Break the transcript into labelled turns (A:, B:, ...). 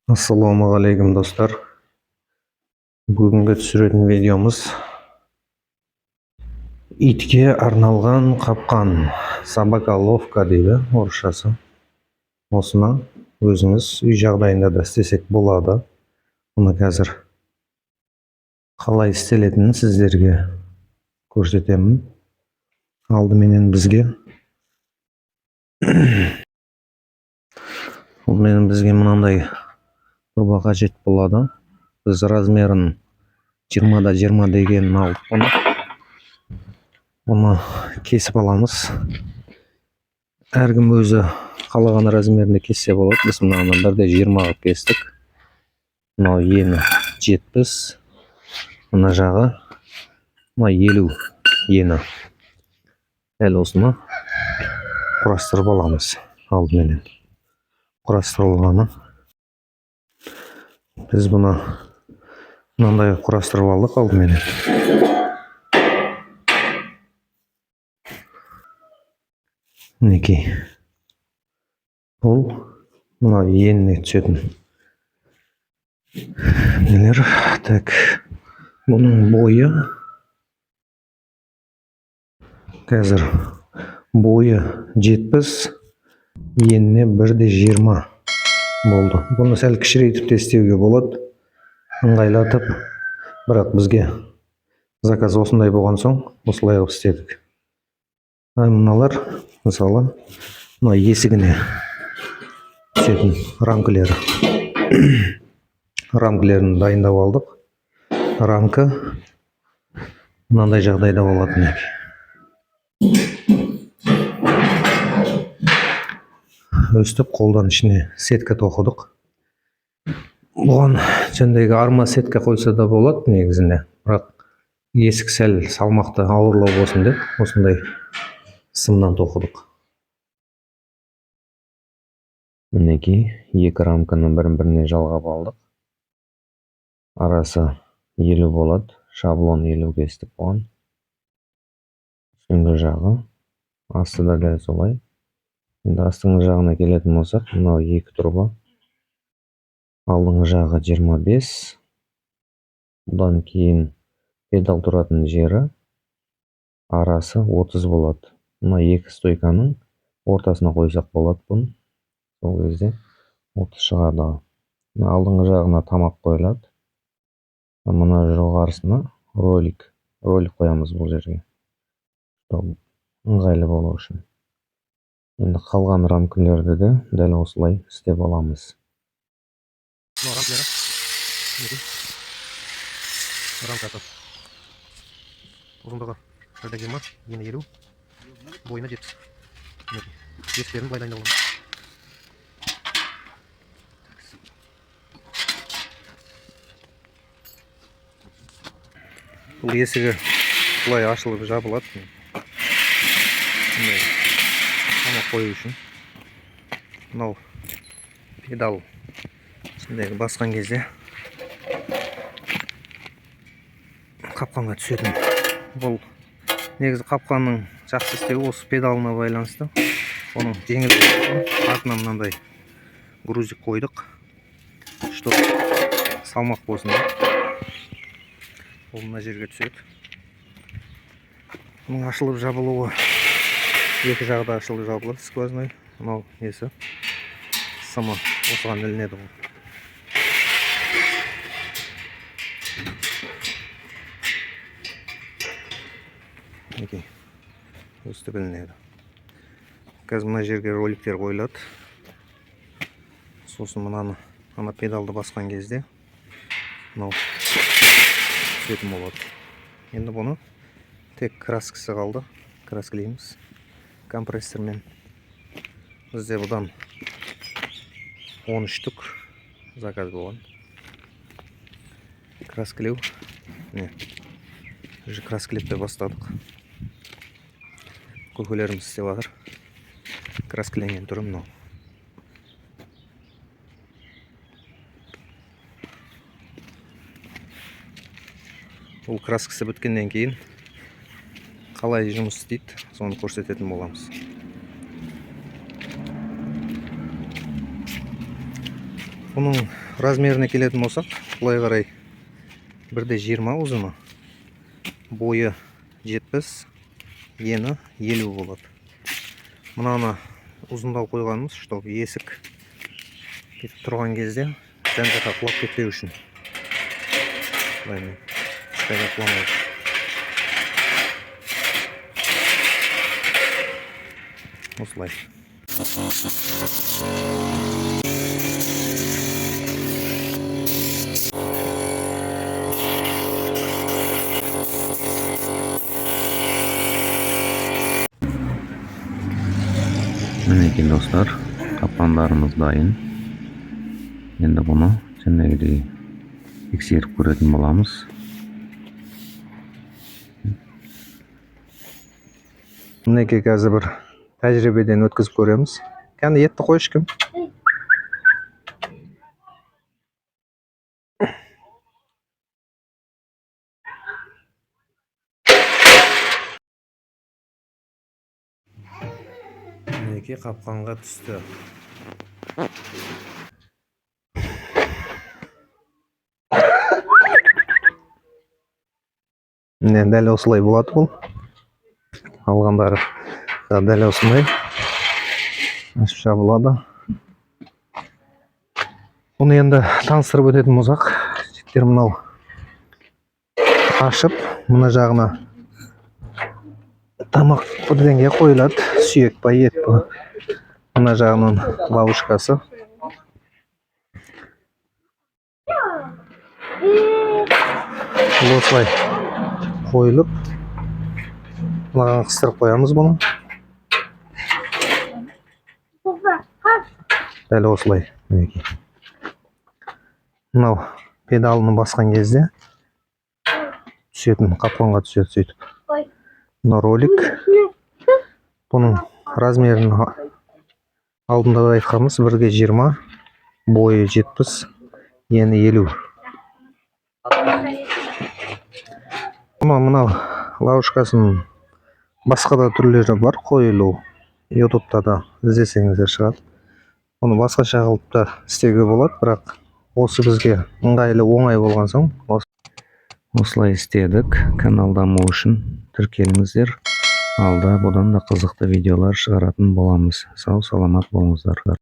A: Assalomualaikum do'stlar. Bugungi tushirgan videomuz itga arналган qapqon. Собаколовка deydi o'rishasi. Osini o'zimiz uy жағдайында да istesek bo'ladi. Buni hozir qalay isteletini sizlarga ko'rsataman. Aldымен bizga mынандай qurbaqa қажет bo'ladi. Biz razmerin 20-20 deganini olib buni kesib olamiz. Әркім өзі қалаған размерінде кессе болады. Біз мынаны 1/20 qilib кестік. Мынау ені 70, мына жағы 50 ені. Әлі осыны құрастырып аламыз алдымен. Құрастырылғаны biz bunu mынандай құрастырып алдық алдымен. Мінекей. Бұл мына еніне түсетін. Нелер? Так. Бұның бойы қазір бойы 70, еніне 1/20 болды. Бұны сәл кішірейтіп тестеуге болады. Ыңғайлатып, бірақ бізге заказ осындай болған соң, осылай қылып істедік. Мыналар, мысалы, мына есігіне түсетін рамкілері. Рамкілерін дайындап алдық. Рамка мынандай жағдайда болатын. Өстіп қолдан ішіне сетка тоқыдық. Бұған жәндегі арма сетка қойса да болады негізінде. Бірақ есік сәл салмақты ауырлау болсын деп осындай сымнан тоқыдық. Мінекей, екі рамканы бір-біріне жалғап алдық. Арасы 50 болады. Шаблон 50 кестік бұған. Үстіңгі жағы, астыда да солай. Енді астыңғы жағына келетін болсақ, мынау 2 турба. Алдыңғы жағы 25. Бұдан кейін педал тұратын жері арасы 30 болады. Мына 2 стойканың ортасына қойсақ болады бұны. Сол кезде 30 шығады. Алдыңғы жағына тамақ қойылады. Мына жоғарысына ролик қоямыз бұл жерге. Ыңғайлы болу үшін. Енді қалған рамкілерді де дәл осылай істеп аламыз. Рамкасы ұзындығы 1/20, ені 50, бойына 70. Есіктерін былай дайындап аламыз. Бұл есігі былай ашылып жабылады. Тамақ қою үшін. Мынау педал басқан кезде қапқанға түсетін. Бұл негізі қапқанның жақсы істеуі осы педалына байланысты. Оның жеңіл артына мынандай грузик қойдық. Что салмақ болсын. Ол мына жерге түседі. Бұның ашылып жабылуы екі жағда ашылып жабылады. Сквозной. Мынау несі? Сымы осыған ілінеді бұл. Мінекей. Өстіп ілінеді. Қазір мына жерге роликтер қойылады. Сосын мынаны педалды басқан кезде мынау түсетін болады. Енді бұны тек краскасы қалды. Краскілейміз компрессормен. Бізде бұдан 13 штук заказ болған. Краскілеу. Уже краскілеп бастадық. Көкелеріміз істеп жатыр. Краскіленген түрі мынау. Бұл краскасы біткеннен кейін қалай жұмыс істейді, соны көрсететін боламыз. Бұның размеріне келетін болсақ, былай қарай 1,20 ұзыны, бойы 70, ені 50 болады. Мынаны ұзындау қойғанымыз, чтобы есік кетіп тұрған кезде жан-жаққа құлап кетпеу үшін. Ешқайда құламайды. Осылай. Мінекей достар, қапқандарымыз дайын. Енді бұны жәнегідей тексеріп көретін боламыз. Мінекей қазір бір тәжірибеден өткізіп көреміз. Кәні етті қой ешкім. Мінекей қапқанға түсті. Дәл осылай болады бұл. Алғандары дәл осындай ашып жабылады. Бұны енді таныстырып өтетін болсақ, жігіттер мынау ашып, мына жағына тамақ бірдеңе қойылады, сүйек па, ет па. Мына жағынан лавушкасы. Осылай қойылып, мынаған қыстырып қоямыз бұны. Дәл осылай. Мынау педалını басқан кезде түсетін, қапқанға түседі сөйтіп. Мына ролик. Бұның размерін алдында айтқанымыз 1,20, бойы 70, ені 50. Мынау лавушкасын басқа да түрлері бар, қойылу. Ютубта да іздесеңіздер шығады. Оны басқаша қылып та істеуге болады, бірақ осы бізге ыңғайлы, оңай болған соң осылай істедік. Канал дамуы үшін тіркеліңіздер. Алда бұдан да қызықты видеолар шығаратын боламыз. Сау саламат болыңыздар.